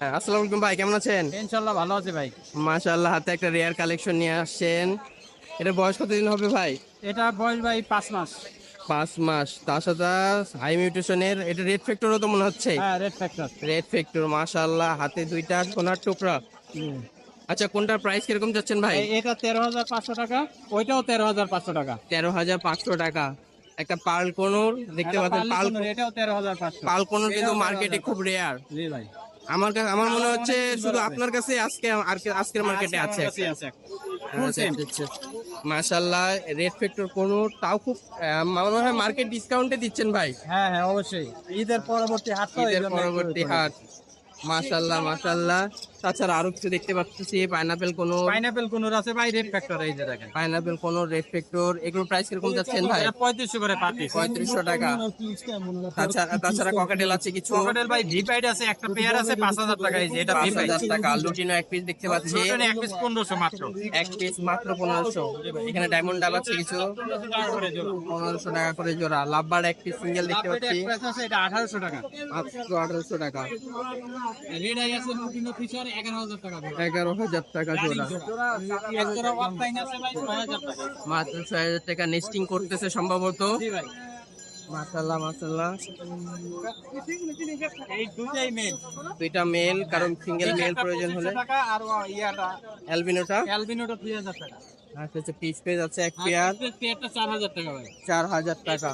হ্যাঁ, আসসালামু আলাইকুম ভাই, কেমন আছেন? ইনশাল্লাহ ভালো আছে ভাই। মাশাআল্লাহ, হাতে একটা রেয়ার কালেকশন নিয়ে আসছেন। এটা বয়স কতদিন হবে ভাই? এটা বয়স ভাই 5 মাস। 5 মাস। তার সাথে হাই মিউটেশনের, এটা রেড ফ্যাক্টরও তো মনে হচ্ছে। হ্যাঁ, রেড ফ্যাক্টর। রেড ফ্যাক্টর, মাশাআল্লাহ, হাতে দুইটা সোনার টুকরা। আচ্ছা, কোনটার প্রাইস কিরকম যাচ্ছেন ভাই? এটা 13,500 টাকা, ওইটাও 13,500 টাকা। 13,500 টাকা। একটা পার্ল কোনোর দেখতে এটা পাচ্ছেন, পার্ল এটাও 13,500। পার্ল কোনোর কিন্তু এটাও মার্কেটে 13,500। খুব রেয়ার। জি ভাই। আমার কাছে, আমার মনে আরো হচ্ছে অনেক সুন্দর শুধু আছে। আপনার কাছে আজকের মার্কেটে আমার আছে। কাছেই আছে একটা। Full same। মাশাআল্লাহ, রেড ফ্যাক্টর কোন, তাও খুব মনে হয় মার্কেট ডিসকাউন্টে দিচ্ছেন ভাই। হ্যাঁ হ্যাঁ, অবশ্যই ঈদের পরবর্তী হাট তো, এই ঈদের জন্য একটু পরবর্তী করে হাট। দিচ্ছি। মাশাআল্লাহ মাশাআল্লাহ। তাছাড়া আরো কিছু দেখতে পাচ্ছি, পাইনাপেল কোন, পাইনাপেল কোনোর আছে ভাই, রেড ফ্যাক্টর, এই যে দেখেন। পাইনাপেল কোন, রেড ফ্যাক্টর, এগুলোর প্রাইস কিরকম যাচ্ছেন ভাই? এটা 3500 করে পার পিস। 3500 টাকা। তাছাড়া ককাটেল আছে কিছু। ক্রোকোডাইল ভাই ভিপাইড আছে, একটা পেয়ার আছে 5,000 টাকা। এই যে এটা ভিপাইড। 5000 টাকা। লুটিনো এক পিস দেখতে পাচ্ছি। দুটোনে এক পিস 1500 মাত্র। এক পিস মাত্র 1500। এখানে ডায়মন্ড ডাব আছে কিছু, 1500 টাকা করে জোড়া। লাভবার এক পিস সিঙ্গেল দেখতে পাচ্ছি, এটা 1800 টাকা। মাত্র 1800 টাকা। রেড আই আছে লুটিনো ফিশার 11,000 টাকা। 11,000 টাকা জোড়া। এক জোড়া অফলাইন আছে ভাই 6,000 টাকা। মাত্র 6,000 টাকা। নেস্টিং করতেছে সম্ভবত। জি ভাই। মাশাআল্লাহ মাশাআল্লাহ। এই দুটাই মেল। দুইটা মেল, কারণ সিঙ্গেল মেল প্রয়োজন হলে। টাকা আর ইয়াটা অ্যালবিনোটা অ্যালবিনোটা 3000 টাকা। আচ্ছা, পিস পেজ আছে এক পেয়ার, পেয়ারটা 4000 টাকা ভাই। 4000 টাকা।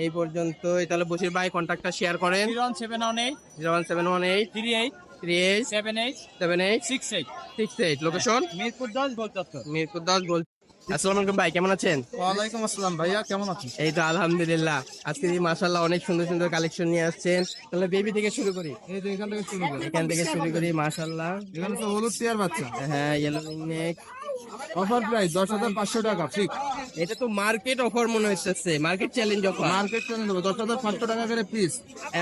এই পর্যন্তই। তাহলে বসির ভাই কন্ট্যাক্টটা শেয়ার করেন। 01718 01718 38 38 78 78 68। 68। লোকেশন মিরপুর 10 গোলচত্বর। মিরপুর 10 গোল। আসসালামু আলাইকুম ভাই, কেমন আছেন? ওয়ালাইকুম আসসালাম ভাইয়া, কেমন আছেন? এই তো আলহামদুলিল্লাহ। আজকে মাশাআল্লাহ অনেক সুন্দর সুন্দর কালেকশন নিয়ে আসছেন। তাহলে বেবি থেকে শুরু করি। এই যে এখান থেকে শুরু করি। এখান থেকে শুরু করি। মাশাআল্লাহ, এখানে তো হলুদ টিয়ার বাচ্চা। হ্যাঁ, ইয়েলো নেক। অফার প্রাইস 10,500 টাকা ফিক্স। এটা তো মার্কেট অফার মনে হচ্ছে, market challenge offer. Market channel দেবো 10,500 টাকা করে পিস।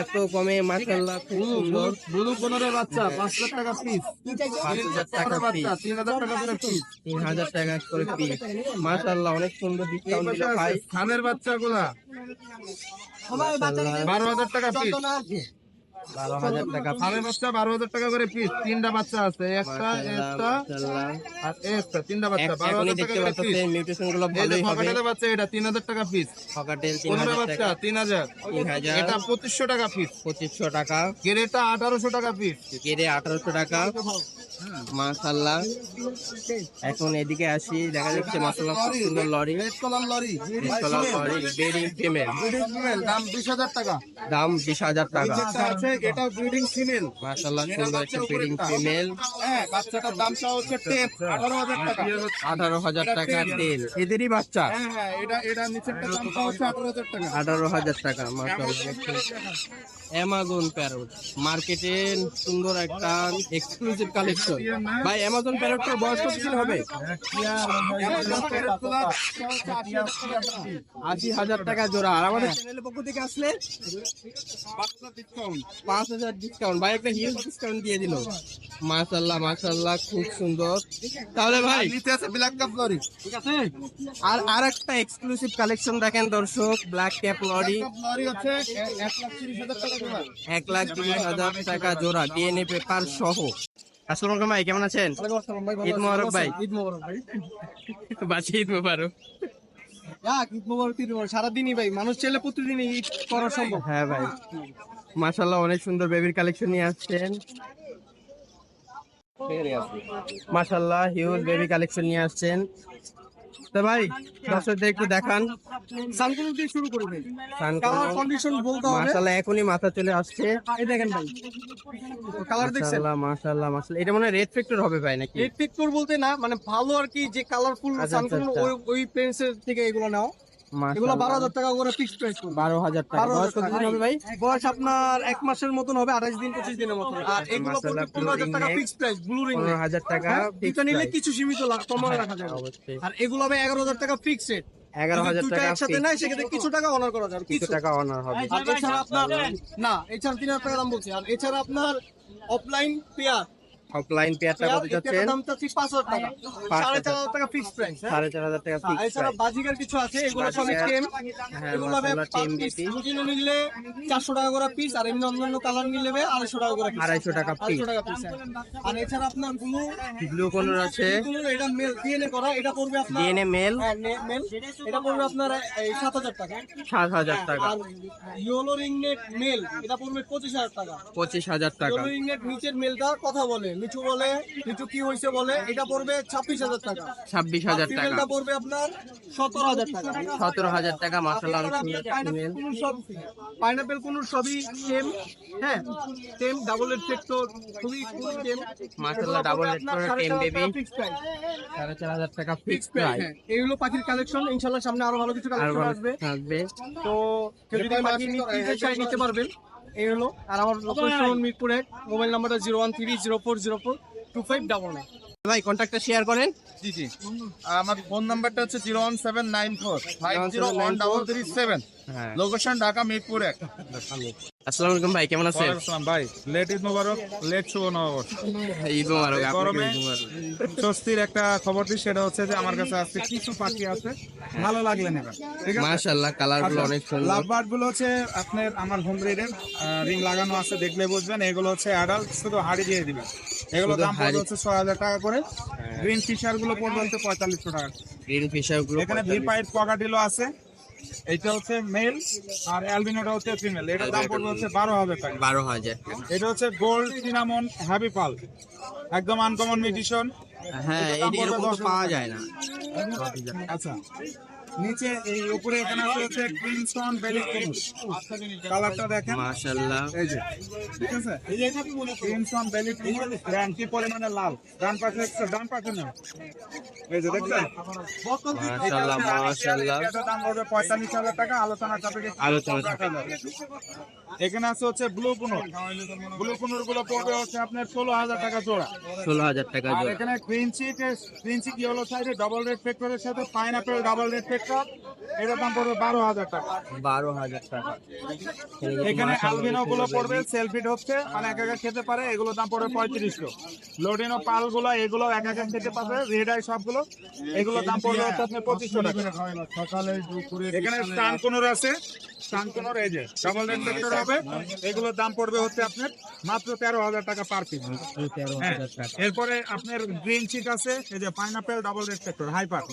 এত কমে মাশাআল্লাহ, খুব সুন্দর। ব্লু কোনরের বাচ্চা 5,00,000 টাকা পিস। 5,000 টাকা পিস, বাচ্চা 3,000 টাকা করে পিস। 3,000 টাকা করে পিস। মাশাআল্লাহ, অনেক সুন্দর ডিসকাউন্ট দিল ভাই। খানের বাচ্চাগুলা মাশাআল্লাহ, 12,000 টাকা পিস। 12,000 টাকা খানের বাচ্চা 12,000 টাকা করে পিস। তিনটা বাচ্চা আছে, একটা একটা মাশাআল্লাহ। আর একটা, তিনটা বাচ্চা এখনই 12,000 টাকা দেখতে করে পিস। পাচ্ছেন মিউটেশন গুলো এই যে ভালোই হবে। ফকাটেলের বাচ্চা এটা 3,000 টাকা পিস। ফকাটেল কোনরের 3,000 বাচ্চা টাকা। 3,000। 3,000। এটা 2,500 টাকা পিস। 2,500 টাকা। গেরেটা 1,800 টাকা পিস। কেড়ে 1,800 টাকা। মাশাআল্লাহ। এখন এদিকে আসি, দেখা যাচ্ছে মাশাআল্লাহ খুব সুন্দর lory. Red collar lory. Lory breeding female, breeding female, দাম 20,000 টাকা। দাম 20,000 টাকা। যেটা আছে এটা ব্রিডিং ফিমেল। মাশাআল্লাহ, সুন্দর একটা ব্রিডিং ফিমেল। হ্যাঁ, বাচ্চাটার দামটা হচ্ছে 18,000 টাকা। 18,000 টাকা তেল। এদেরই বাচ্চা। হ্যাঁ হ্যাঁ, এটা নিচেরটা দামটা হচ্ছে 18,000 টাকা। 18,000 টাকা। মাশাআল্লাহ, অ্যামাজন প্যারট মার্কেটে সুন্দর একটা এক্সক্লুসিভ কালেকশন। ভাই, অ্যামাজন প্যারটটার বয়স কতদিন হবে? 80,000 টাকা জোড়া। আর আমাদের চ্যানেলের পক্ষ থেকে আসলে 5,000 ডিসকাউন্ট। ভাই, একটা হিউজ ডিসকাউন্ট দিয়ে দিল। মাশাআল্লাহ মাশাআল্লাহ, খুব সুন্দর। তাহলে ভাই নিচে আছে ব্ল্যাক কাপ লরি। ঠিক আছে, আর একটা এক্সক্লুসিভ কালেকশন দেখেন দর্শক, ব্ল্যাক ক্যাপ লরি। লরি হচ্ছে 1,30,000 টাকা জোড়া। 1,30,000 টাকা জোড়া, ডিএনএ পেপার সহ। আসসালামু আলাইকুম ভাই, কেমন আছেন? ঈদ মোবারক ভাই। ঈদ মোবারক ভাই। বাসি ঈদ মোবারক। ঈদ মোবারক, ঈদ মোবারক। সারাদিনই ভাই মানুষ চাইলে প্রতিদিন ঈদ করা সম্ভব। হ্যাঁ ভাই, মাশাআল্লাহ অনেক সুন্দর বেবির কালেকশন নিয়ে আসছেন। মাশাআল্লাহ, হিউজ বেবি কালেকশন নিয়ে আসছেন। তো ভাই, দর্শকদের একটু দেখান। সানকুলো দিয়ে শুরু করি ভাই। সানকুলো। কালার কন্ডিশন বলতে হবে। মাশাআল্লাহ, এখনই মাথা চলে আসছে। এই দেখেন ভাই, কালার দেখছেন? মাশাআল্লাহ মাশাআল্লাহ মাশাআল্লাহ। এটা মনে হয় রেড ফ্যাক্টর হবে ভাই, নাকি? রেড পিকচার বলতে না, মানে ভালো আর কি, যে কালারফুল আচ্ছা, সানকুলো আচ্ছা। ওই পেন্সের থেকে এগুলো নাও। এগুলো 12,000 টাকা করে ফিক্সড প্রাইস করবে। 12,000 টাকা। বয়স কতদিন হবে ভাই? বয়স আপনার 1 মাসের মতন হবে, 28 দিন 25 দিনের মতন। আর এগুলো মাশাআল্লাহ, 15,000 টাকা ফিক্সড প্রাইস, ব্লু রিং। 15,000 টাকা এটা নিলে কিছু সীমিত কমে রাখা যাবে। অবশ্যই। আর এগুলো হবে 11,000 টাকা ফিক্সড রেট। 11,000 দুটো টাকা একসাথে নাই, সেক্ষেত্রে কিছু টাকা অনার করা যাবে। কিছু টাকা অনার হবে। আর এছাড়া আপনার না, এছাড়া 3,000 টাকা দাম বলছি। আর এছাড়া আপনার অফলাইন পেয়ার অফলাইন পেয়ারটা কত যাচ্ছেন? দাম চাচ্ছি 5,000 টাকা, 4,500 টাকা ফিক্স প্রাইস। 4,500 টাকা ফিক্স এছাড়া বাজিকার কিছু আছে, এগুলো সবই টেম। হ্যাঁ, এগুলো মাশাআল্লাহ, টেম বিটি। কিলো নিলে 400 টাকা করে পিস, আর এমনি অন্যান্য কালার নিলে 250 টাকা করে পিস। 250 টাকা পিস। 250 টাকা পিস। আর এছাড়া আপনার ব্লু কোনর আছে, এটা মেল ডিএনএ করা, এটা পড়বে আপনার ডিএনএ মেল, মেল, এটা পড়বে আপনার এই 7,000 টাকা। 7,000 টাকা। আর ইয়েলো রিংনেট মেল, এটা পড়বে 25,000 টাকা। 25,000 টাকা। ইয়েলো রিংনেট নিচের মেলটা কথা বলে, মিঠু বলে, মিঠু কি হইছে বলে, এটা পড়বে 26,000 টাকা। 26,000 টাকা। ফিমেলটা পড়বে আপনার 17,000 টাকা। 17,000 টাকা। মাশাআল্লাহ, অনেক সুন্দর ফিমেল। পাইনাপেল কোন সবই সেম, হ্যাঁ সেম, ডাবল রেড সেক্টর, খুবই সেম। মাশাআল্লাহ, ডাবল রেড করে টেম বেবি। 4,500 টাকা ফিক্স প্রাইস। এই হলো পাখির কালেকশন। ইনশাআল্লাহ সামনে আরো ভালো কিছু আর কালেকশন আসবে। থাকবে। তো কেউ যদি পাখি নিতে চাই নিতে পারবেন। এই হলো। আর আমার লোকেশন মিরপুর 1, মোবাইল নাম্বারটা 01304042599। ভাই কন্ট্যাক্টটা শেয়ার করেন। জি জি, আমার ফোন নাম্বারটা হচ্ছে 01794501337। হ্যাঁ। লোকেশন ঢাকা মিরপুর 1। আসসালামু আলাইকুম ভাই, কেমন আছেন? আসসালাম ভাই, লেট ঈদ মোবারক, লেট শুভ নববর্ষ। ঈদ মোবারক। আপনাকে গরমে ঈদ মোবারক। স্বস্তির একটা খবর দিই, সেটা হচ্ছে যে আমার কাছে আজকে কিছু পাখি আছে, ভালো লাগলে নেবেন, ঠিক আছে? মাশাআল্লাহ, কালারগুলো অনেক সুন্দর। লাভবার্ড গুলো হচ্ছে আপনার আমার হোম ব্রিডের, রিং লাগানো আছে, দেখলে বুঝবেন। এগুলো হচ্ছে অ্যাডাল্ট, শুধু হাড়ি দিয়ে দিবেন। এগুলো শুধু দাম পড়বে হাড়ি। হচ্ছে 6,000 টাকা করে। গ্রিন ফিশার গুলো পড়বে হচ্ছে 4500 টাকা। গ্রিন ফিশার গুলো এখানে ভিপাইট পকাটিলো আছে, এটা হচ্ছে মেল, আর অ্যালবিনোটা হচ্ছে ফিমেল। এটার দাম পড়বে হচ্ছে 12,000 টাকা। 12,000 টাকা। এটা হচ্ছে গোল্ড সিনামন হ্যাপি পাল, একদম আনকমন মিউটিশন। হ্যাঁ, এরকম তো পাওয়া যায় না। আচ্ছা, নিচে এই উপরে এখানে হচ্ছে ক্রিমসন বেলি কুনুস, কালারটা দেখেন মাশাআল্লাহ, এই যে, ঠিক আছে? ক্রিমসন বেলি কুনুস, গ্র্যান্ড কি পরিমাণে লাল, ডান পাশে ডান পাশে না, এই যে দেখছেন? মাশাআল্লাহ, মাশাআল্লাহ। এটার দাম পড়বে 45,000 টাকা, আলোচনা সাপেক্ষে আলোচনা এখানে আছে হচ্ছে ব্লু কুনুর। ব্লু কুনুর গুলো পড়বে হচ্ছে আপনার 16,000 টাকা জোড়া। 16,000 টাকা আর জোড়া। এখানে গ্রিনচিক ইয়েলো সাইডে ডাবল রেড ফ্যাক্টরের সাথে পাইনাপেল ডাবল রেড ফ্যাক্টর, এটার দাম পড়বে 12,000 টাকা। 12,000 টাকা। এখানে আলবিনো গুলো পড়বে সেলফিট হচ্ছে, মানে এক একা খেতে পারে, এগুলো দাম পড়বে 3500। লোডিনো পাল গুলো, এগুলো এক একা খেতে পারবে, রেড আই সবগুলো, এগুলো দাম পড়বে হচ্ছে আপনার 2500 টাকা। এখানে স্টান কোনর আছে, স্টান কোনর এই যে ডাবল রেড ফ্যাক্টর হবে, এগুলোর দাম পড়বে হচ্ছে আপনার মাত্র 13,000 টাকা পার পিস। 13,000 টাকা। এরপরে আপনার গ্রিন চিক আছে, এই যে pineapple double red factor hyper,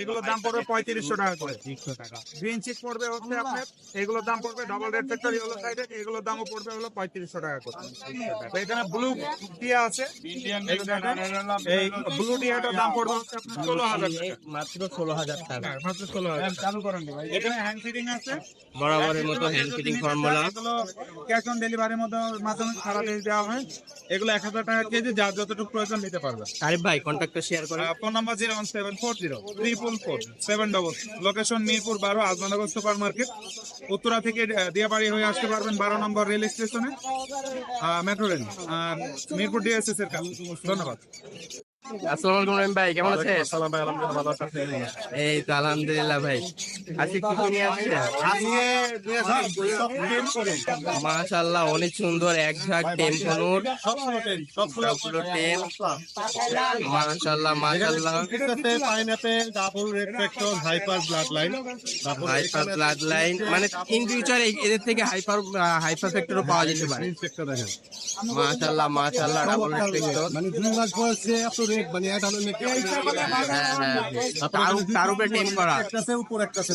এগুলোর দাম পড়বে 3500 টাকা করে। 300 টাকা। গ্রিন চিক পড়বে হচ্ছে আপনার, এগুলোর দাম পড়বে ডাবল রেড ফ্যাক্টর ইয়েলো সাইডে, এগুলোর দামও পড়বে হলো 3500 টাকা করে। তো এখানে ব্লু টিয়া আছে, এই দেখেন, এই ব্লু টিয়াটার দাম পড়বে হচ্ছে আপনার 16,000 টাকা। মাত্র 16,000 টাকা। হ্যাঁ, মাত্র 16,000 চালু করেন ভাই। এখানে হ্যান্ড ফিটিং আছে, বরাবরের মতো হ্যান্ড ফিটিং ফর্মুলা। এগুলো ক্যাশ অন ডেলিভারির মাধ্যমে সারা দেশ দেওয়া হয়। এগুলো 1,000 টাকা কেজি, যার যতটুকু প্রয়োজন নিতে পারবে। আরিফ ভাই কন্ট্যাক্টটা শেয়ার করেন। Phone number 01740 location Mirpur 12, Azmanagar super market. Uttara থেকে দিয়াবাড়ি হয়ে আসতে পারবেন 12 নম্বর রেল স্টেশনে, মেট্রো রেল, মিরপুর ডিএসএস এর কাছে। ধন্যবাদ। আসসালামু আলাইকুম রহিম ভাই, কেমন আছেন? আসসালাম ভাই, আলহামদুলিল্লাহ ভালো আছেন? এই তো আলহামদুলিল্লাহ ভাই। আজকে কি কি নিয়ে আসছেন? মাশাআল্লাহ, অনেক সুন্দর এক ঝাঁক টেম্পোনুর, সবগুলো টেম। মাশাআল্লাহ, মাশাআল্লাহ। Pineapple double red factor hyper blood line, hyper blood line, মানে ইন ফিউচার এদের থেকে হাইপার ফ্যাক্টরও পাওয়া যেতে পারে। মাশাআল্লাহ, মাশাআল্লাহ, ডাবল রেড ফ্যাক্টর। মানে 2 মাস বয়সে এত রেড, মানে এটা হলো তার উপরে টেম করা। একটাছে উপর একটাছে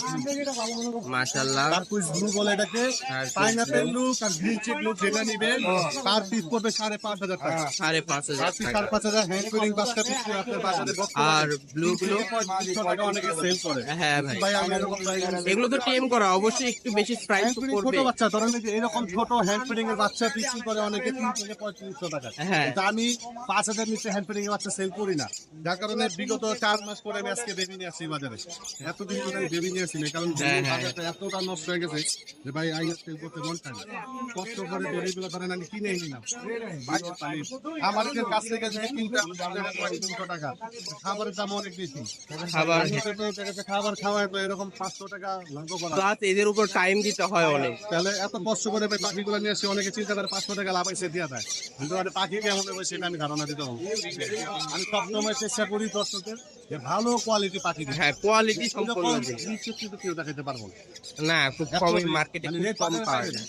মাশাআল্লাহ, তারকুইজ ব্লু বলে এটাকে। পাইনাপেল লুক আর গ্রিন চিক লুক যেটা নিবেন তার পিস পড়বে 5,500 টাকা। 5,500 টাকা। 5,500 হ্যান্ড ফিডিং বাচ্চা পিস আপনার বাজারে আর ব্লু গুলো 500 টাকা অনেকে সেল করে। হ্যাঁ ভাই, ভাই আমি এরকম এগুলো তো টেম করা, অবশ্যই একটু বেশি প্রাইস ছোট পড়বে। বাচ্চা ধরেন যে এরকম ছোট হ্যান্ড ফিডিং এর বাচ্চা পিস করে অনেকে 3 থেকে 3500 টাকা। হ্যাঁ। কিন্তু আমি 5,000 নিচে হ্যান্ড ফিডিং এর বাচ্চা সেল করি না, যার কারণে বিগত 4 মাস পরে আমি আজকে বেবি নিয়ে আসছি বাজারে। এতদিন ধরে আমি বেবি নিয়ে আসি না, কারণ বাজারটা এতটা নষ্ট হয়ে গেছে যে ভাই আইনা সেল করতে মন চায় না। কষ্ট করে বেবিগুলো ধরেন আমি কিনে নিলাম, আমার কাছ থেকে যে কিনতে 300 টাকা, খাবারের দাম অনেক বেশি। খাবার খাওয়ায় তো এরকম 500 টাকা লাভ করা, প্লাস এদের উপর টাইম দিতে হয় অনেক। তাহলে এত কষ্ট করে পাখিগুলো নিয়ে আসি, অনেকে চিন্তা করে 500 টাকা লাভ হয়েছে দিয়ে দেয়, কিন্তু পাখি কেমন হবে সেটা আমি ধারণা দিতে পারবো। আমি সবসময় চেষ্টা করি দর্শকের যে ভালো কোয়ালিটি পাখি দিতে। হ্যাঁ, কোয়ালিটি সম্পূর্ণ দিই। কিন্তু কেউ দেখাতে পারবো না, খুব কমই মার্কেটে খুব কম পাওয়া যায়।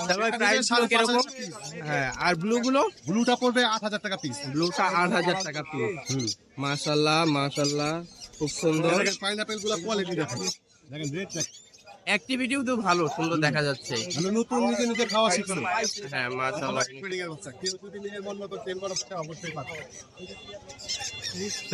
তাহলে প্রাইস কিরকম? হ্যাঁ, আর ব্লু গুলো? ব্লুটা পড়বে 8,000 টাকা পিস। ব্লুটা 8,000 টাকা পিস। মাশাআল্লাহ মাশাআল্লাহ, খুব সুন্দর। পাইনাপেল গুলো কোয়ালিটি দেখেন, দেখেন রেট দেখেন, অ্যাক্টিভিটিও তো ভালো, সুন্দর দেখা যাচ্ছে। মানে নতুন নিজে নিজে খাওয়া শিখছে। হ্যাঁ, মাশাআল্লাহ। কেউ যদি নিজের মন মতো তেল বরফ খায় অবশ্যই পাবে।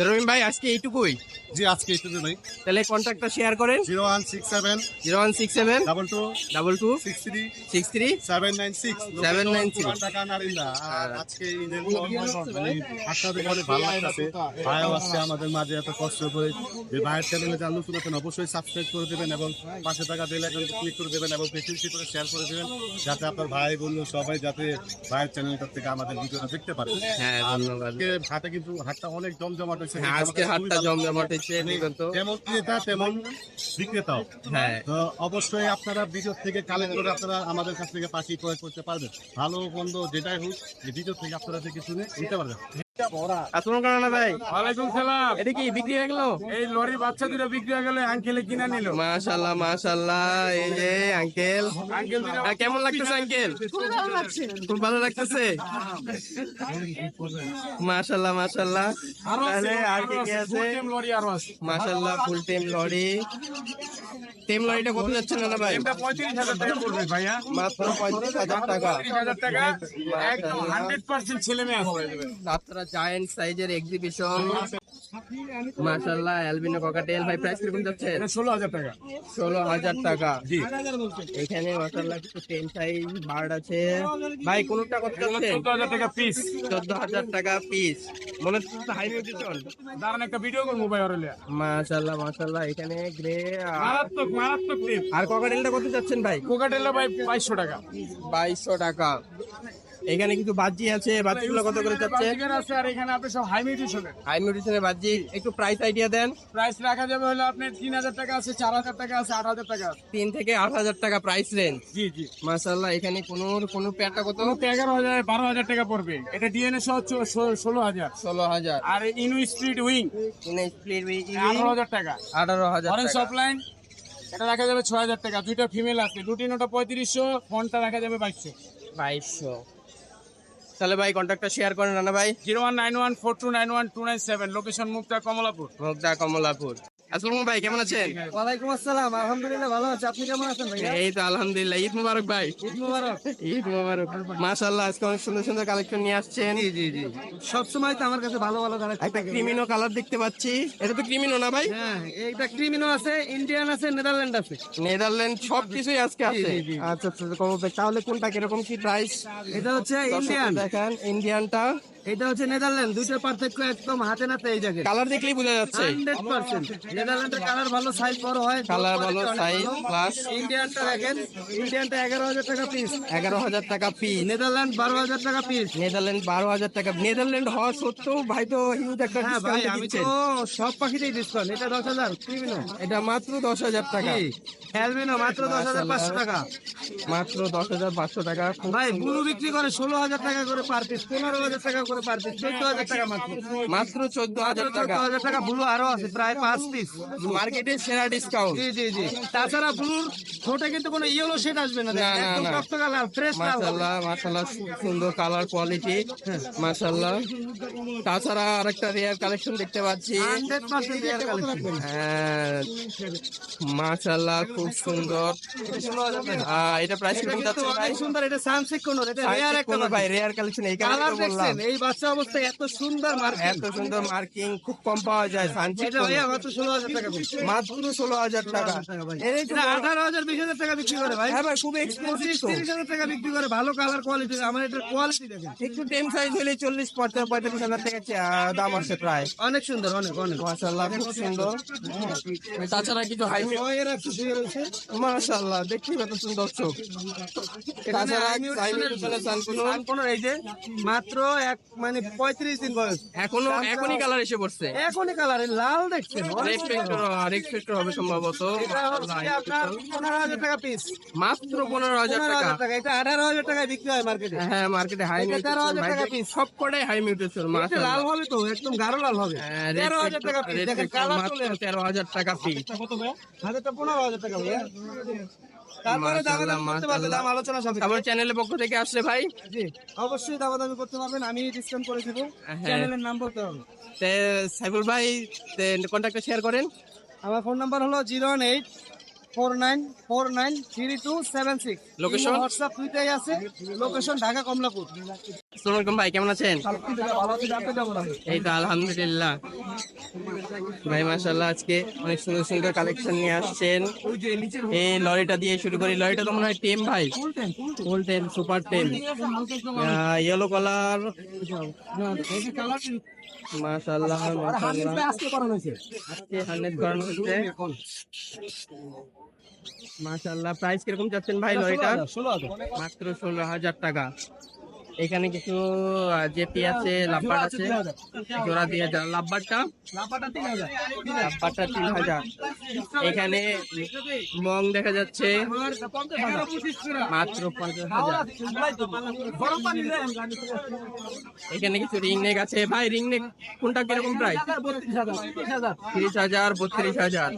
রহিম ভাই, আজকে এইটুকুই। জি, আজকে একটু ভাই তাহলে কন্ট্যাক্টটা শেয়ার করেন। 0167 0167 22 22 63 63 796 796। টাকা নারিন্দা। আর আজকে ঈদের মানে আপনাদের অনেক ভালো লাগতেছে, ভাইও আসছে আমাদের মাঝে এত কষ্ট করে। যে ভাইয়ের চ্যানেলে যারা নতুন আছেন অবশ্যই সাবস্ক্রাইব করে দেবেন এবং পাশে থাকা বেল আইকনটি ক্লিক করে দেবেন এবং বেশি বেশি করে শেয়ার করে দেবেন, যাতে আপনার ভাই বন্ধু সবাই যাতে ভাইয়ের চ্যানেলটা থেকে আমাদের ভিডিওটা দেখতে পারে। হ্যাঁ, ধন্যবাদ। আজকে হাটে কিন্তু হাটটা অনেক জমজমাট হয়েছে। হ্যাঁ, আজকে হাটটা জমজমাট হয়েছে বিগত। যেমন ক্রেতা তেমন বিক্রেতাও। হ্যাঁ, তো অবশ্যই আপনারা ভিডিও থেকে কালেক্ট করে আপনারা আমাদের কাছ থেকে পাখি ক্রয় করতে পারবেন। ভালো মন্দ যেটাই হোক এই ভিডিও থেকে আপনারা দেখে শুনে নিতে পারবেন। আসসালামু আলাইকুম ভাই। ওয়ালাইকুম সালাম। এটা কি বিক্রি হয়ে গেল? এই লরির বাচ্চা দুটো বিক্রি হয়ে গেল, আঙ্কেলে কিনা নিল। মাশাআল্লাহ মাশাআল্লাহ, এই যে আঙ্কেল। আঙ্কেল দুটো কেমন লাগতেছে আঙ্কেল? খুব ভালো লাগতেছে। মাশাআল্লাহ মাশাআল্লাহ। তাহলে আর কি কি আছে? লরি আরো আছে। মাশাআল্লাহ, ফুল টেম লরি। টেম লরিটা কত যাচ্ছে না ভাই? এটা 35,000 টাকা পড়বে ভাইয়া। মাত্র 35,000 টাকা। 35,000 টাকা, একদম 100% ছেলে মেয়ে আছে। আপনারা জায়ান্ট সাইজের এক্সিবিশন। মাশাআল্লাহ, অ্যালবিনো ককাটেল ভাই, প্রাইস কিরকম যাচ্ছে? এটা 16,000 টাকা। 16,000 টাকা। জি। এখানে মাশাআল্লাহ কিছু টেম সাইজ বার্ড আছে ভাই। কোনটা কত যাচ্ছে? 14,000 টাকা পিস। 14,000 টাকা পিস। মনে হচ্ছে হাই মিউটেশন। দাঁড়ান একটা ভিডিও করবো ভাই ওর লিয়া। মাশাআল্লাহ মাশাআল্লাহ, এখানে গ্রে। মারাত্মক মারাত্মক টিপ। আর ককাটেলটা কত যাচ্ছেন ভাই? কোকাটেলা ভাই 2200 টাকা। 2200 টাকা। এখানে কিছু বাজি আছে, বাজিগুলো কত করে যাচ্ছে? বাজিকার আছে, আর এখানে আপনি সব হাই মিউটেশনের। হাই মিউটেশনের বাজি, একটু প্রাইস আইডিয়া দেন। প্রাইস রাখা যাবে হলো আপনার 3,000 টাকা আছে, 4,000 টাকা আছে, 8,000 টাকা আছে। 3 থেকে 8,000 টাকা প্রাইস রেঞ্জ। জি জি। মাশাআল্লাহ, এখানে কোন পেয়ারটা কত? 11,000 12,000 টাকা পড়বে। এটা ডিএনএ সহ 16,000। 16,000। আর ইনু স্প্লিট উইং ইনে স্প্লিট 18,000 টাকা। 18,000 অরেঞ্জ টাকা। অফলাইন এটা রাখা যাবে 6,000 টাকা। দুইটা ফিমেল আছে, লুটিনোটা 3500, ফোনটা রাখা যাবে 2200। 2200। তাহলে ভাই কন্ট্যাক্টটা শেয়ার করেন রানা ভাই। 01914291 লোকেশন মুক্তা কমলাপুর। মুগদা কমলাপুর। আসসালামু ভাই, কেমন আছেন? ওয়ালাইকুম আসসালাম, আলহামদুলিল্লাহ ভালো আছি। আপনি কেমন আছেন ভাইয়া? এই তো আলহামদুলিল্লাহ। ঈদ মুবারক ভাই। ঈদ মুবারক। ঈদ মুবারক। মাশাআল্লাহ, আজকে অনেক সুন্দর সুন্দর কালেকশন নিয়ে আসছেন। জি জি, সবসময় তো আমার কাছে ভালো ভালো কালেকশন একটা থাকে। ক্রিমিনো কালার দেখতে পাচ্ছি। এটা তো ক্রিমিনো না ভাই? হ্যাঁ, এইটা ক্রিমিনো আছে, ইন্ডিয়ান আছে, নেদারল্যান্ড আছে। নেদারল্যান্ড সবকিছুই আজকে আছে। জি, জি। আচ্ছা আচ্ছা, কমবে। তাহলে কোনটা কিরকম কি প্রাইস? এটা হচ্ছে ইন্ডিয়ান, দেখেন ইন্ডিয়ানটা। এটা হচ্ছে নেদারল্যান্ড। দুইটার পার্থক্য একদম হাতে নাতে এই জায়গায়। কালার দেখলেই বোঝা যাচ্ছে। 100% নেদারল্যান্ডের কালার ভালো, সাইজ বড় হয়, কালার ভালো, সাইজ প্লাস। ইন্ডিয়ানটা দেখেন, ইন্ডিয়ানটা 11,000 টাকা পিস, 11,000 টাকা পিস। নেদারল্যান্ড 12,000 টাকা পিস। নেদারল্যান্ড 12,000 টাকা। নেদারল্যান্ড হওয়া সত্ত্বেও ভাই তো হিউজ একটা হ্যাঁ ভাই, ডিসকাউন্ট আমি দিচ্ছেন। তো সব পাখিতেই ডিসকাউন্ট। এটা 10,000 ক্রিমিনো, এটা মাত্র 10,000 টাকা। অ্যালবিনো মাত্র 10,500 টাকা। মাত্র 10,500 টাকা। ভাই ব্লু বিক্রি করে 16,000 টাকা করে পার পিস, 15,000 টাকা করে পার পিস, 14,000 টাকা মাত্র। মাত্র 14,000 টাকা। 14,000 টাকা। ব্লু আরো আছে প্রায় 5 পিস। মার্কেটের সেরা ডিসকাউন্ট। জি জি জি। তাছাড়া ব্লুর ঠোঁটে কিন্তু কোনো ইয়েলো শেড আসবে না, না, না, একদম না। টকটকা লাল, ফ্রেশ লাল। মাশাআল্লাহ মাশাআল্লাহ, সুন্দর কালার কোয়ালিটি। মাশাআল্লাহ। তাছাড়া আরেকটা রেয়ার কালেকশন দেখতে পাচ্ছি। 100% রেয়ার কালেকশন। হ্যাঁ, মাশাআল্লাহ, খুব সুন্দর। এটা প্রাইস কিরকম যাচ্ছে ভাই? অনেক সুন্দর। এটা সানসেক কোন, এটা রেয়ার একটা ভাই, রেয়ার কালেকশন। এই কালার কালার তো বললাম। দেখছেন, এই বাচ্চা অবস্থায় এত সুন্দর মার্কেট, এত সুন্দর মার্কিং খুব কম পাওয়া যায় সানচিক এটা ভাইয়া মাত্র 16,000 টাকা পিস। মাত্র 16,000 টাকা। এই তো এটা 18,000 20,000 টাকা বিক্রি করে ভাই, হ্যাঁ ভাই খুব এক্সপেন্সিভ তো। 30,000 টাকা বিক্রি করে। ভালো কালার কোয়ালিটি, আমার এটার কোয়ালিটি দেখেন একটু টেম সাইজ হলে 40-45,000 টাকা দাম আছে প্রায়। অনেক সুন্দর, অনেক অনেক। মাশাআল্লাহ খুব সুন্দর। তাছাড়া কিছু হাই এরা একটু শুয়ে রয়েছে। মাশাআল্লাহ দেখতেই পাচ্ছেন দর্শক। তাছাড়া সানকুনোর এই যে মাত্র মানে 35 দিন বয়স, এখনই কালার এসে পড়ছে। এখনই কালার লাল দেখছেন। রেক্সপেক্টর হবে সম্ভবত। এটা হচ্ছে আপনার 15,000 টাকা পিস, মাত্র 15,000 টাকা। 15,000 টাকা। এটা 18,000 টাকায় বিক্রি হয় মার্কেটে। হ্যাঁ মার্কেটে হাই এটা 13,000 টাকা পিস। সব কটাই হাই মিউটেশন। এটা লাল হবে তো, একদম গাঢ় লাল হবে। 13,000 টাকা পিস। দেখেন কালার চলে আসছে। 13,000 টাকা পিস। হাজারটা 15,000 টাকা ভাইয়া। তারপরে দামাদামি করতে পারবে, দাম আলোচনা সাপেক্ষে। তারপর চ্যানেলের পক্ষ থেকে আসলে ভাই জি অবশ্যই দামাদামি করতে পারবেন, আমি ডিসকাউন্ট করে দিব। হ্যাঁ। চ্যানেলের নাম বলতে হবে। সাইফুল ভাই কন্ট্যাক্টটা শেয়ার করেন। আমার ফোন নাম্বার হলো 01849493276। Location? হোয়াটসঅ্যাপ দুইটাই আছে। লোকেশন ঢাকা কমলাপুর। আসসালামু আলাইকুম ভাই, কেমন আছেন? এই তো আলহামদুলিল্লাহ ভাই, মাশাআল্লাহ আজকে অনেক সুন্দর সুন্দর কালেকশন নিয়ে আসছেন। এই লরিটা দিয়ে শুরু করি। লরিটা তো মনে হয় টেম ভাই, ফুল টেম, সুপার টেম, ইয়েলো কালার। মাশাআল্লাহ মাশাআল্লাহ আজকে 100 করানো হচ্ছে। মাশাআল্লাহ প্রাইস কিরকম যাচ্ছেন ভাই লরিটা? মাত্র 16,000 টাকা। এখানে কিছু জেপি আছে, লাভবার আছে, জোড়া দিয়ে যান। লাভবারটা 3,000। এখানে মং দেখা যাচ্ছে মাত্র 50,000। এখানে কিছু রিং নেক আছে ভাই। রিং নেক কোনটা কিরকম প্রাইস? 30,000 32,000।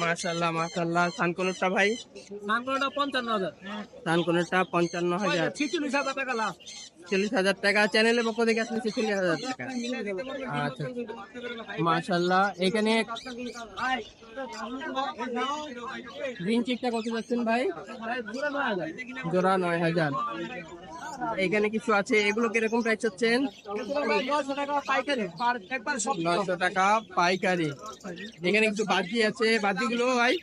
মাশাআল্লাহ মাশাআল্লাহ। সানকোনরটা ভাই? 55,000। 55,000। 46,000 টাকা লাভ। 40,000 টাকা। চ্যানেলের পক্ষ থেকে আসলে 46,000 টাকা। আচ্ছা মাশাআল্লাহ। এখানে গ্রিন চিকটা কত যাচ্ছেন ভাই? জোড়া 9,000। এখানে কিছু আছে, এগুলো কিরকম প্রাইস চাচ্ছেন? 900 টাকা পাইকারি। এখানে কিছু বাজি আছে, বাজিগুলো ভাই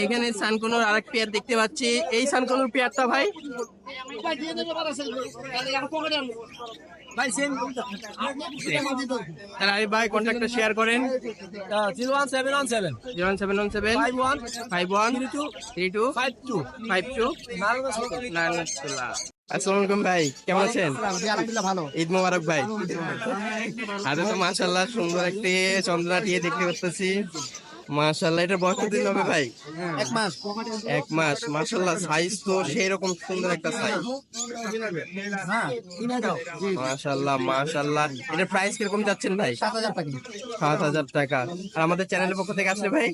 এখানে সানকোনোর আরেক পেয়ার দেখতে পাচ্ছি। এই সানকোনোর পেয়ারটা ভাই ভাই কন্ট্যাক্টটা শেয়ার করেন। 01717 0717 5132 52। আসসালামু আলাইকুম ভাই, কেমন আছেন? আলহামদুলিল্লাহ ভালো। ঈদ মোবারক ভাই। আরে তো মাশাআল্লাহ সুন্দর একটি চন্দনা টিয়ে দেখতে পাচ্ছি। মাশাআল্লাহ এটার বয়স কতদিন হবে ভাই? 1 মাস। 1 মাস। মাশাআল্লাহ সাইজ তো সেই রকম সুন্দর একটা সাইজ। মাশাআল্লাহ মাশাআল্লাহ। এটার প্রাইস কিরকম যাচ্ছেন ভাই? 7,000 টাকা। 7,000 টাকা। আর আমাদের চ্যানেলের পক্ষ থেকে আসলে ভাই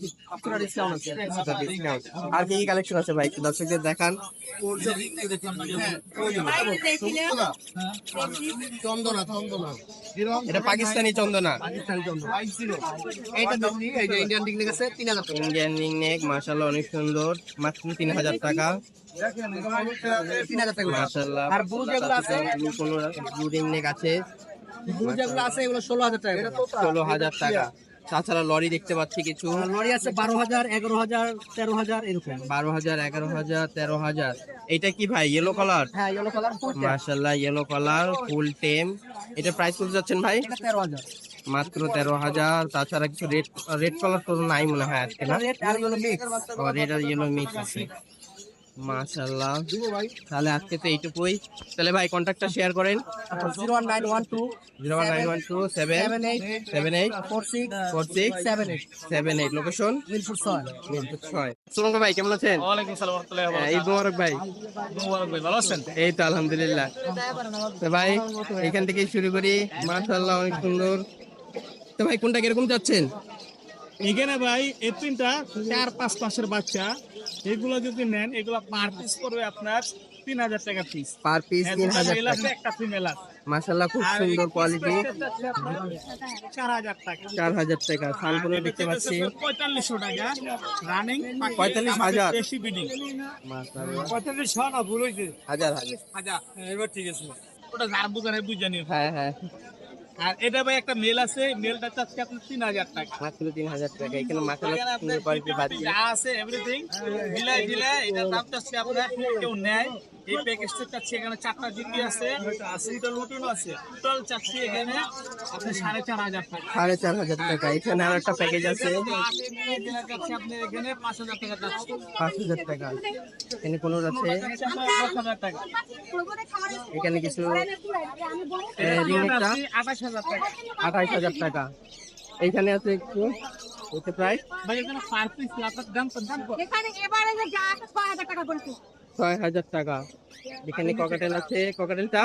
ডিসকাউন্ট আছে। ডিসকাউন্ট। আর কি কি কালেকশন আছে ভাই একটু দর্শকদের দেখান। চন্দনা চন্দনা এটা পাকিস্তানি চন্দনা। এইটা দেখি, এই যে ইন্ডিয়ান টিকনিক আছে 3,000 টাকা। ইন্ডিয়ান রিং নেক মাশাআল্লাহ অনেক সুন্দর, মাত্র 3,000 টাকা। 3,000 টাকা। মাশাআল্লাহ। আর ব্লু যেগুলো আছে, ব্লু রিং নেক আছে, ব্লু যেগুলো আছে এগুলো 16,000 টাকা। 16,000 টাকা। তাছাড়া লরি দেখতে পাচ্ছি কিছু। লরি আছে 12,000 11,000 13,000 এরকম। 12,000 11,000 13,000। এটা কি ভাই ইয়েলো কালার? হ্যাঁ ইয়েলো কালার মাশাআল্লাহ ইয়েলো কালার ফুল টেম। এটা প্রাইস কত যাচ্ছেন ভাই? 13,000। মাত্র 13,000। তাছাড়া কিছু রেড কালার তো নাই মনে হয় আজকে না? রেড আর ইয়েলো মিক্স। রেড আর ইয়েলো মিক্স আছে। মাশাআল্লাহ। তাহলে আজকে তো এইটুকুই। তাহলে ভাই কন্ট্যাক্টটা শেয়ার করেন। 01912 01912 78 46 78। লোকেশন মিরপুর 6। সুরঙ্গ ভাই কেমন আছেন? ওয়ালাইকুম সালাম ওয়া রাহমাতুল্লাহি ওয়া ঈদ মোবারক ভাই। বারাকাতুহু। ভাই ভালো আছেন? এই তো আলহামদুলিল্লাহ। তো ভাই এখান থেকে শুরু করি। মাশাআল্লাহ অনেক সুন্দর। তো ভাই কোনটা কিরকম যাচ্ছেন? এখানে ভাই এই তিনটা 4-5 মাসের বাচ্চা, এগুলো যদি নেন এগুলো পার পিস পড়বে আপনার 3,000 টাকা পিস। পার পিস 3,000 টাকা। একটা ফিমেল আছে। মাশাআল্লাহ খুব সুন্দর কোয়ালিটি। 4000 টাকা 4000 টাকা। সানকুনো দেখতে পাচ্ছি 4500 টাকা রানিং 45,000 দেশি বিডিং মাশাআল্লাহ 4500 না ভুল হইছে হাজার। আচ্ছা এবার ঠিক আছে ওটা যার দোকানে বুঝে নিও হ্যাঁ হ্যাঁ আর এটা ভাই একটা মেল আছে মেলটা চাচ্ছে আপনার 3000 টাকা মাত্র 3000 টাকা। এখানে মাশাআল্লাহ সুন্দর কোয়ালিটি বাজি। যা আছে এভরিথিং দিলে এটা দাম চাচ্ছে আপনার কেউ নেয় এই প্যাকেজটা চাচ্ছে এখানে 4টা জিপি আছে সিঙ্গেল নতুন আছে টোটাল চাচ্ছে এখানে আপনি 4500 টাকা 4500 টাকা। এখানে আর একটা প্যাকেজ আছে চাচ্ছে আপনি এখানে 5000 টাকা চাচ্ছে 5000 টাকা। এখানে কোন আছে 10000 টাকা এখানে কিছু রিং একটা 28000 টাকা 28000 টাকা। এইখানে আছে একটু ওতে প্রাইস ভাই এখানে পার পিস লাটার দাম কত এখানে এবারে যে যা আছে 6000 টাকা বলছি 6000 টাকা। এখানে ককাটেল আছে, ককাটেলটা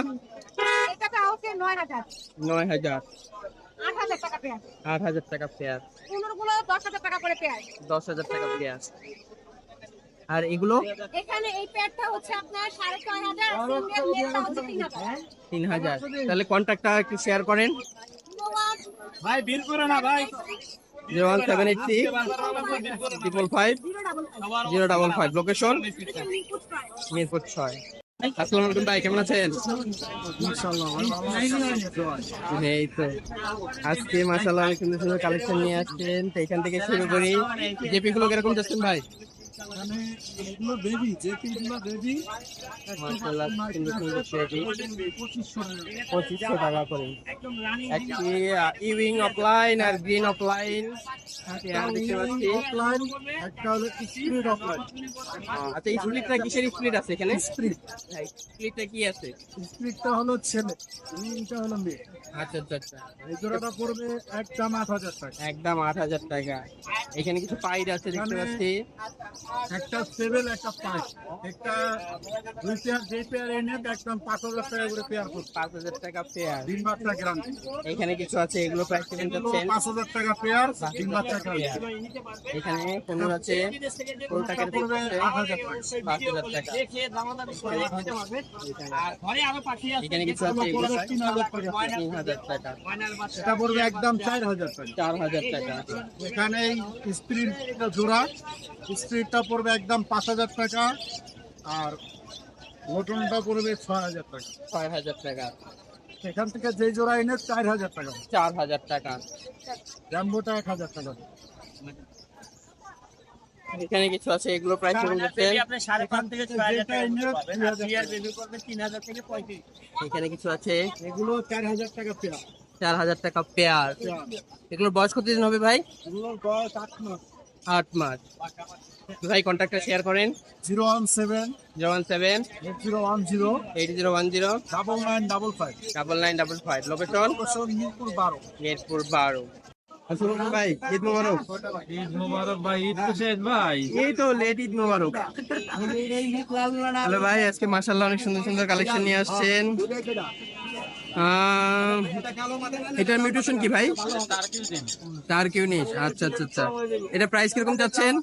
এটাটা হচ্ছে 9000 9000 8000 টাকা পেয়ার 8000 টাকা পেয়ার, কোনগুলো 10000 টাকা করে পেয়ার 10000 টাকা পেয়ার। আর এগুলো এখানে এই পেয়ারটা হচ্ছে আপনার 4500 সিঙ্গেল নেটটা হচ্ছে 3000 3000। তাহলে কন্ট্যাক্টটা একটু শেয়ার করেন। ভাই বিল করে না ভাই 01786 555 055। লোকেশন মিরপুর 6। আসসালামু আলাইকুম ভাই, কেমন আছেন? এই তো আজকে মাশাআল্লাহ অনেক সুন্দর সুন্দর কালেকশন নিয়ে আসছেন। তো এখান থেকে শুরু করি। জেপি গুলো কিরকম যাচ্ছেন ভাই? মাশাআল্লাহ সুন্দর সুন্দর জেপি 2500 টাকা করে। একটি ইউইং অফলাইন আর গ্রিন অফলাইন দেখতে পাচ্ছি। আচ্ছা, স্প্লিটটা কিসের স্প্লিট আছে এখানে? স্প্লিটটা কি আছে? স্প্লিটটা হলো ছেলে, এটা হলো মেয়ে। আচ্ছা আচ্ছা আচ্ছা, এই জোড়াটা পড়বে একদম 8000 টাকা। একদম 8000 টাকা। এখানে কিছু পাইড আছে দেখতে পাচ্ছি। একটা সেভেল, একটা পাঁচ, একটা দুই পেয়ার, যে পেয়ার এনে একদম 5000 টাকা করে পেয়ার করছে। 5000 টাকা পেয়ার। ডিম বাচ্চা গ্যারান্টি। এখানে কিছু আছে, এগুলো প্রাইস কেমন যাচ্ছেন? 5000 টাকা পেয়ার, ডিম বাচ্চা গ্যারান্টি। এখানে কোন আছে, কোনটা কেটে পড়বে দিচ্ছে 8000 টাকা। 5000 টাকা। এখানে কিছু আছে, এগুলো পড়বে 3000 টাকা। 3000 টাকা। এটা পড়বে একদম 4000 টাকা। 4000 টাকা। এখানে এই স্প্রিট জোড়া, স্প্রিটটা পড়বে একদম 5000 টাকা, আর লটনটা পড়বে 6000 টাকা। 6000 টাকা। এখান থেকে যে জোড়া এনে 4000 টাকা, 4000 টাকা। র্যাম্বোটা 1000 টাকা। এখানে কিছু আছে, এগুলো প্রাইস কেমন যাচ্ছেন? এখানে কিছু আছে, এগুলো 4000 টাকা পেয়ার। 4000 টাকা পেয়ার। এগুলোর বয়স কতদিন হবে ভাই? এগুলোর বয়স 8 মাস। 8 মাস। ভাই কন্ট্যাক্টটা শেয়ার করেন। 017 017 8010 8010 9955। 9955। Location location Mirpur 12। মিরপুর 12। আসসালামু ভাই, ঈদ মোবারক। ঈদ মোবারক ভাই, ঈদ তো শেষ ভাই। এই তো লেট ঈদ মোবারক। হ্যালো ভাই, আজকে মাশাআল্লাহ অনেক সুন্দর সুন্দর কালেকশন নিয়ে আসছেন। এটার মিউটেশন কি ভাই? টার্ক ইউনিট। আচ্ছা আচ্ছা আচ্ছা। এটা প্রাইস কিরকম চাচ্ছেন?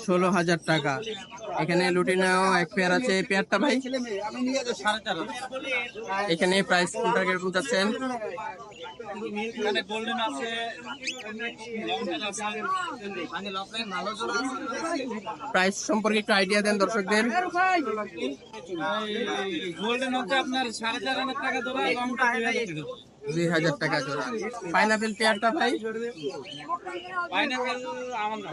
16000 টাকা। এখানে লুটিনাও এক পেয়ার আছে, পেয়ারটা ভাই এখানে প্রাইস কোনটা কিরকম চাচ্ছেন? গোল্ডেন আছে, প্রাইস সম্পর্কে একটু আইডিয়া দেন দর্শকদের। গোল্ডেন হচ্ছে আপনার 4500 টাকা ধরে, লংটা 2000 টাকা জোড়া। পাইনাপেল পেয়ারটা ভাই পাইনাপেল আমার না।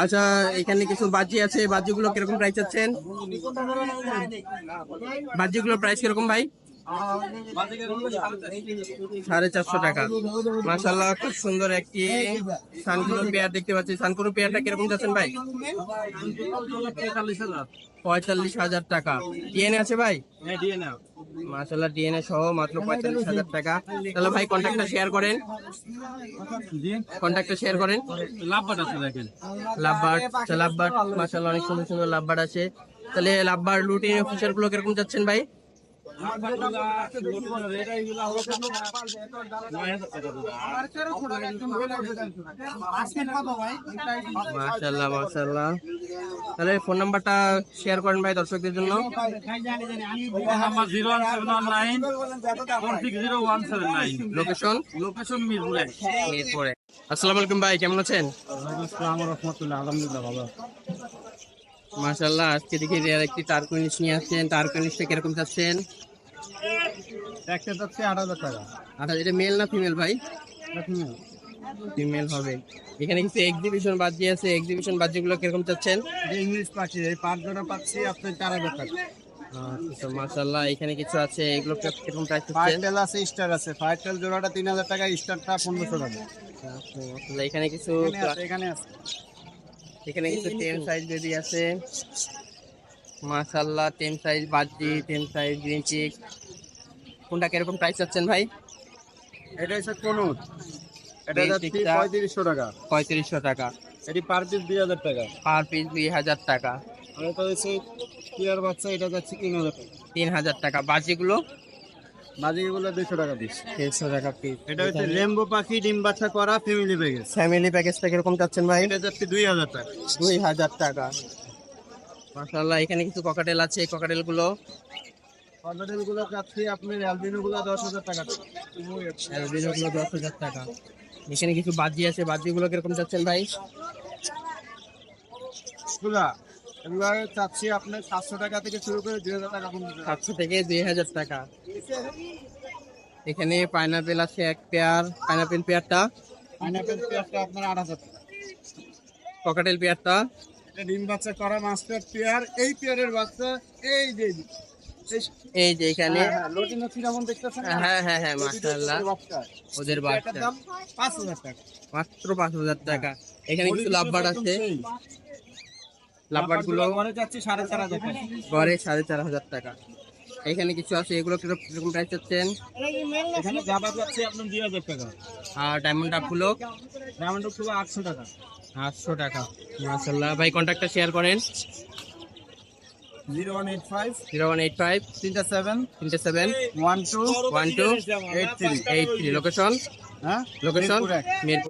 আচ্ছা, এখানে কিছু বাজি আছে, বাজিগুলো কিরকম প্রাইস চাচ্ছেন? বাজিগুলোর প্রাইস কিরকম ভাই? 450 টাকা। মাশাআল্লাহ খুব সুন্দর একটি সানকুনো পেয়ার দেখতে পাচ্ছি। সানকুনো পেয়ারটা কিরকম যাচ্ছেন ভাই? 45,000 টাকা। ডিএনএ আছে ভাই? মাশাআল্লাহ ডিএনএ সহ মাত্র 45,000 টাকা। তাহলে ভাই কন্ট্যাক্টটা শেয়ার করেন। কন্ট্যাক্টটা শেয়ার করেন। লাভবাট আছে দেখেন, লাভবার্ড, লাভবার্ড মাশাআল্লাহ অনেক সুন্দর সুন্দর লাভবার্ড আছে। তাহলে লাভবার্ড লুটিন ফিশার গুলো কিরকম যাচ্ছেন ভাই? মাশাআল্লাহ মাশাআল্লাহ। তাহলে ফোন নাম্বারটা শেয়ার করেন ভাই দর্শকদের জন্য। আমার 017946017 লোকেশন মিরপুরে। মিরপুরে। আসসালামু আলাইকুম ভাই, কেমন আছেন? আলহামদুলিল্লাহ ভালো। মাশাআল্লাহ, আজকে দেখি রেয়ার একটি টার্কোনিশ নিয়ে আসছেন। টার্কোনিশটা কিরকম চাচ্ছেন? একটা যাচ্ছে 8,000 টাকা। আচ্ছা, এটা মেল না ফিমেল ভাই? ফিমেল হবে। এখানে কিছু এক্সিবিশন বাজি আছে, এক্সিবিশন বাজিগুলো কিরকম চাচ্ছেন? ইংলিশ পাখি এই 5 জোড়া পাচ্ছি আপনার 4,000 টাকা। আচ্ছা মাশাআল্লাহ, এখানে কিছু আছে, এগুলো কিরকম প্রাইস চাচ্ছেন? ফাইটেল আছে, স্টার আছে। ফাইটেল জোড়াটা 3,000 টাকা, স্টারটা 1,500 টাকা। আচ্ছা, মাশাআল্লাহ, এখানে কিছু এখানে আছে। এখানে কিছু 10 সাইজ বেবি আছে। মাশাআল্লাহ, 10 সাইজ বাজি, 10 সাইজ গ্রিন চিক। কোনটা কিরকম প্রাইস চাচ্ছেন ভাই? এটা হচ্ছে কনুট। এটা Green যাচ্ছে chick টা 3500 টাকা। 3500 টাকা। এটি পার পিস 2,000 টাকা। পার পিস 2000 টাকা। আর এটা হচ্ছে টিয়ার বাচ্চা, এটা যাচ্ছে 3,000 টাকা। 3000 টাকা। বাজিগুলো বাজিগুলো 200 টাকা পিস। 150 টাকা পিস। এটা হচ্ছে রেমবো পাখি, ডিম বাচ্চা করা, ফ্যামিলি প্যাকেজ। ফ্যামিলি প্যাকেজটা কিরকম চাচ্ছেন ভাই? এটা যাচ্ছে 2,000 টাকা। 2000 টাকা। মাশাআল্লাহ, এখানে কিছু ককাটেল আছে, ককাটেল গুলো কন্ডাটেল গুলো যাচ্ছে আপনার অ্যালবিনো গুলো 10,000 টাকা। 10,000 টাকা। এখানে কিছু বাজি আছে, বাজিগুলো কিরকম চাচ্ছেন ভাই? এগুলো চাচ্ছি আপনার 700 টাকা থেকে শুরু করে 2,000 টাকা পর্যন্ত। 700 থেকে 2000 টাকা। এখানে পাইনাপেল আছে এক পেয়ার, পাইনাপেল পেয়ারটা। পাইনাপেল পেয়ারটা আপনার 8,000 টাকা। ককাটেল পেয়ারটা। এটা ডিম বাচ্চা করা মাস্টার পেয়ার। এই পেয়ারের বাচ্চা এই যে এই যে এখানে লোটিনো সিরামন দেখতেছেন? হ্যাঁ হ্যাঁ হ্যাঁ, মাশাআল্লাহ, ওদের এটার বাচ্চা দাম 5,000 টাকা। মাত্র 5000 টাকা। এখানে কিছু লাভবার্ড আছে, লাভবার্ড গুলো ঘরে যাচ্ছে 4,500 টাকা। গড়ে 4,500 টাকা। এখানে কিছু আছে, এগুলো কিরকম প্রাইস চাচ্ছেন? এখানে জাবা যাচ্ছে আপনার 2,000 টাকা। আর ডায়মন্ড আপ গুলো ডায়মন্ড গুলো 800 টাকা। 800 টাকা। মাশাআল্লাহ ভাই, কন্ট্যাক্টটা শেয়ার করেন। 0185 0185 37 37 12 12 83। 83। লোকেশন হ্যাঁ লোকেশন মিরপুর এক। মিরপুর